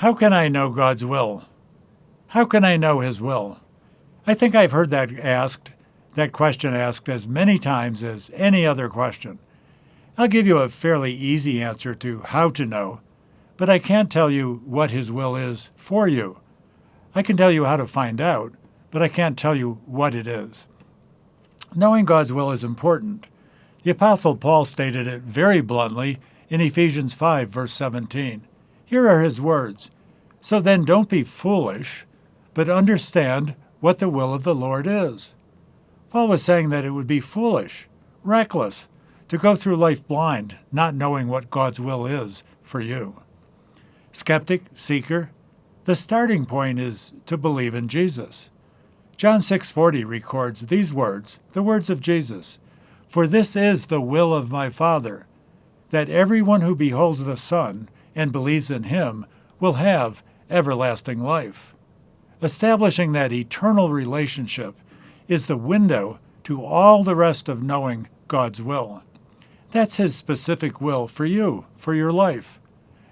How can I know God's will? How can I know His will? I think I've heard that question asked as many times as any other question. I'll give you a fairly easy answer to how to know, but I can't tell you what His will is for you. I can tell you how to find out, but I can't tell you what it is. Knowing God's will is important. The Apostle Paul stated it very bluntly in Ephesians 5, verse 17. Here are his words. So then don't be foolish, but understand what the will of the Lord is. Paul was saying that it would be foolish, reckless, to go through life blind, not knowing what God's will is for you. Skeptic, seeker, the starting point is to believe in Jesus. John 6:40 records these words, the words of Jesus. For this is the will of my Father, that everyone who beholds the Son and believes in Him will have everlasting life. Establishing that eternal relationship is the window to all the rest of knowing God's will. That's His specific will for you, for your life.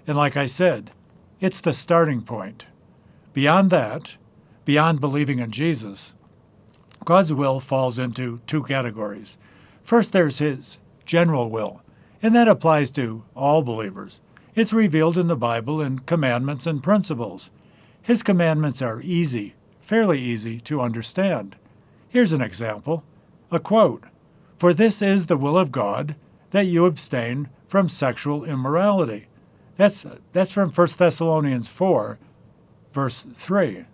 And like I said, it's the starting point. Beyond that, beyond believing in Jesus, God's will falls into two categories. First, there's His general will, and that applies to all believers. It's revealed in the Bible in commandments and principles. His commandments are easy, fairly easy to understand. Here's an example, a quote. For this is the will of God, that you abstain from sexual immorality. That's from 1 Thessalonians 4, verse 3.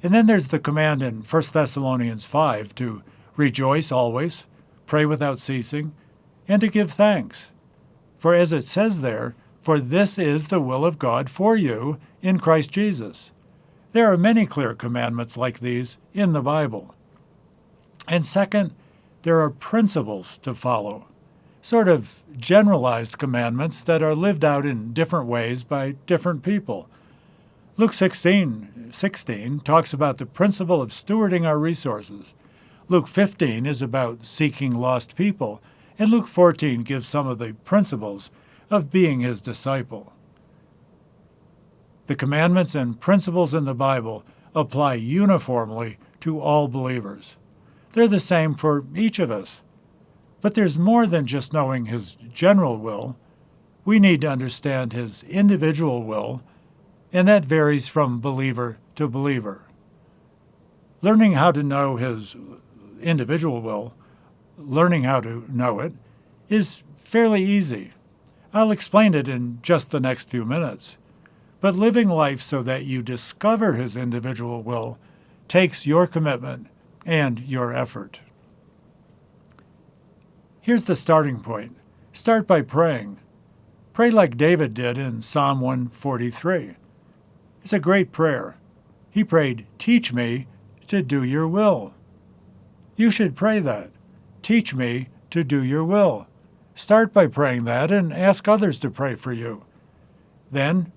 And then there's the command in 1 Thessalonians 5 to rejoice always, pray without ceasing, and to give thanks. For as it says there, for this is the will of God for you in Christ Jesus. There are many clear commandments like these in the Bible. And second, there are principles to follow, sort of generalized commandments that are lived out in different ways by different people. Luke 16 talks about the principle of stewarding our resources. Luke 15 is about seeking lost people, and Luke 14 gives some of the principles of being His disciple. The commandments and principles in the Bible apply uniformly to all believers. They're the same for each of us. But there's more than just knowing His general will. We need to understand His individual will, and that varies from believer to believer. Learning how to know His individual will, learning how to know it, is fairly easy. I'll explain it in just the next few minutes. But living life so that you discover His individual will takes your commitment and your effort. Here's the starting point. Start by praying. Pray like David did in Psalm 143. It's a great prayer. He prayed, teach me to do your will. You should pray that. Teach me to do your will. Start by praying that and ask others to pray for you. Then,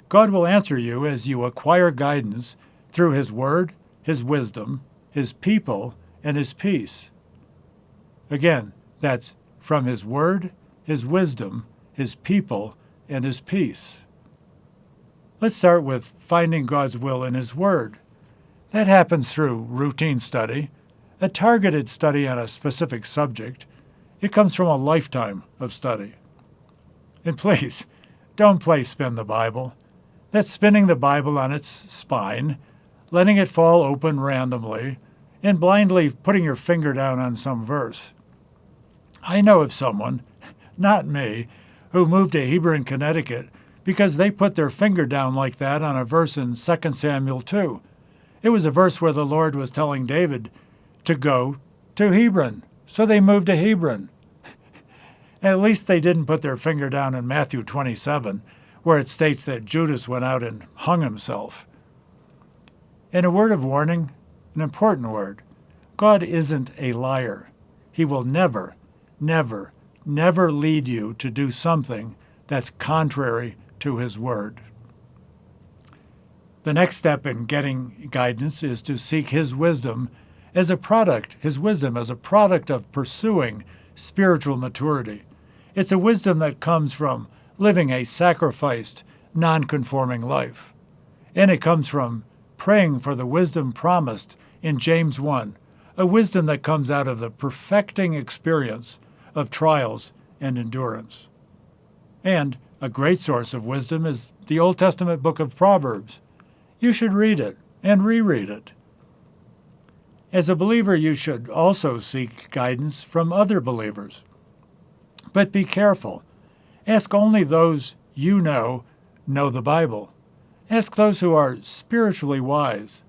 God will answer you as you acquire guidance through His Word, His wisdom, His people, and His peace. Again, that's from His Word, His wisdom, His people, and His peace. Let's start with finding God's will in His Word. That happens through routine study, a targeted study on a specific subject. It comes from a lifetime of study. And please, don't play spin the Bible. That's spinning the Bible on its spine, letting it fall open randomly, and blindly putting your finger down on some verse. I know of someone, not me, who moved to Hebron, Connecticut, because they put their finger down like that on a verse in 2 Samuel 2. It was a verse where the Lord was telling David to go to Hebron, so they moved to Hebron. At least they didn't put their finger down in Matthew 27, where it states that Judas went out and hung himself. And a word of warning, an important word. God isn't a liar. He will never, never, never lead you to do something that's contrary to His Word. The next step in getting guidance is to seek His wisdom as a product, His wisdom as a product of pursuing spiritual maturity. It's a wisdom that comes from living a sacrificed, non-conforming life. And it comes from praying for the wisdom promised in James 1, a wisdom that comes out of the perfecting experience of trials and endurance. And a great source of wisdom is the Old Testament book of Proverbs. You should read it and reread it. As a believer, you should also seek guidance from other believers. But be careful. Ask only those you know the Bible. Ask those who are spiritually wise,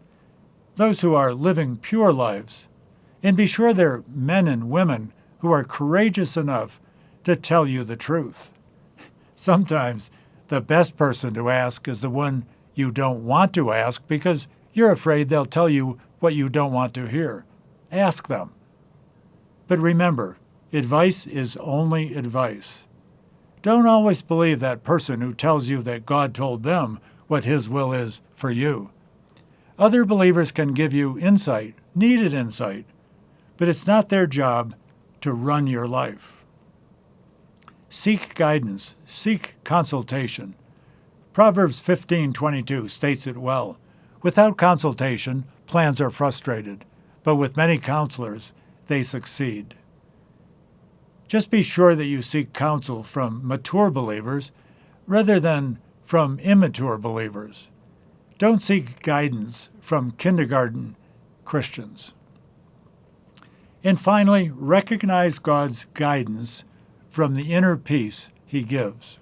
those who are living pure lives, and be sure they're men and women who are courageous enough to tell you the truth. Sometimes the best person to ask is the one you don't want to ask because you're afraid they'll tell you what you don't want to hear. Ask them. But remember, advice is only advice. Don't always believe that person who tells you that God told them what His will is for you. Other believers can give you insight, needed insight, but it's not their job to run your life. Seek guidance, seek consultation. Proverbs 15:22 states it well. Without consultation, plans are frustrated, but with many counselors, they succeed. Just be sure that you seek counsel from mature believers rather than from immature believers. Don't seek guidance from kindergarten Christians. And finally, recognize God's guidance from the inner peace He gives.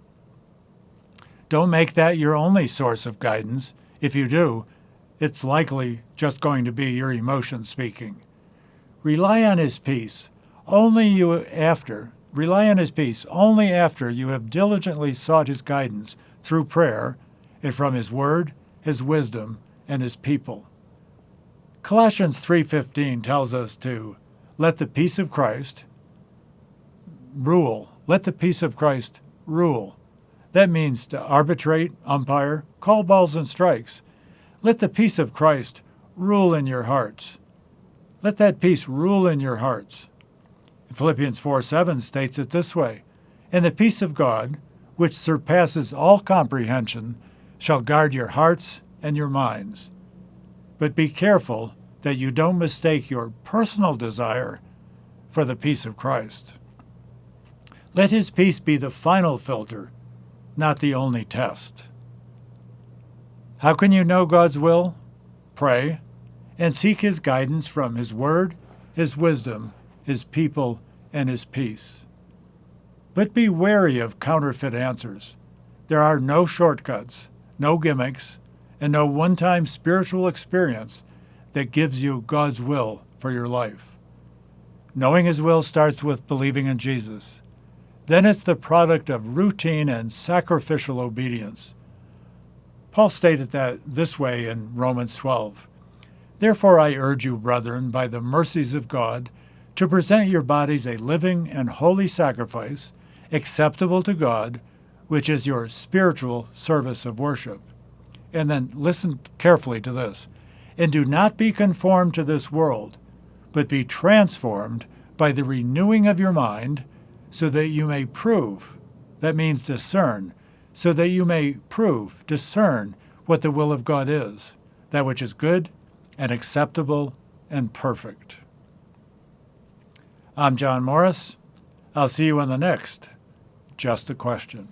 Don't make that your only source of guidance. If you do, it's likely just going to be your emotions speaking. Rely on His peace only after you have diligently sought His guidance through prayer and from His word, His wisdom, and His people. Colossians 3:15 tells us to let the peace of Christ rule. Let the peace of Christ rule. That means to arbitrate, umpire, call balls and strikes. Let the peace of Christ rule in your hearts. Let that peace rule in your hearts. Philippians 4:7 states it this way, "And the peace of God, which surpasses all comprehension, shall guard your hearts and your minds." But be careful that you don't mistake your personal desire for the peace of Christ. Let His peace be the final filter, not the only test. How can you know God's will? Pray and seek His guidance from His word, His wisdom, His people, and His peace. But be wary of counterfeit answers. There are no shortcuts, no gimmicks, and no one-time spiritual experience that gives you God's will for your life. Knowing His will starts with believing in Jesus. Then it's the product of routine and sacrificial obedience. Paul stated that this way in Romans 12. "Therefore I urge you, brethren, by the mercies of God, to present your bodies a living and holy sacrifice, acceptable to God, which is your spiritual service of worship." And then listen carefully to this. "And do not be conformed to this world, but be transformed by the renewing of your mind, so that you may prove," that means discern, "so that you may discern what the will of God is, that which is good and acceptable and perfect." I'm John Morris. I'll see you in the next Just a Question.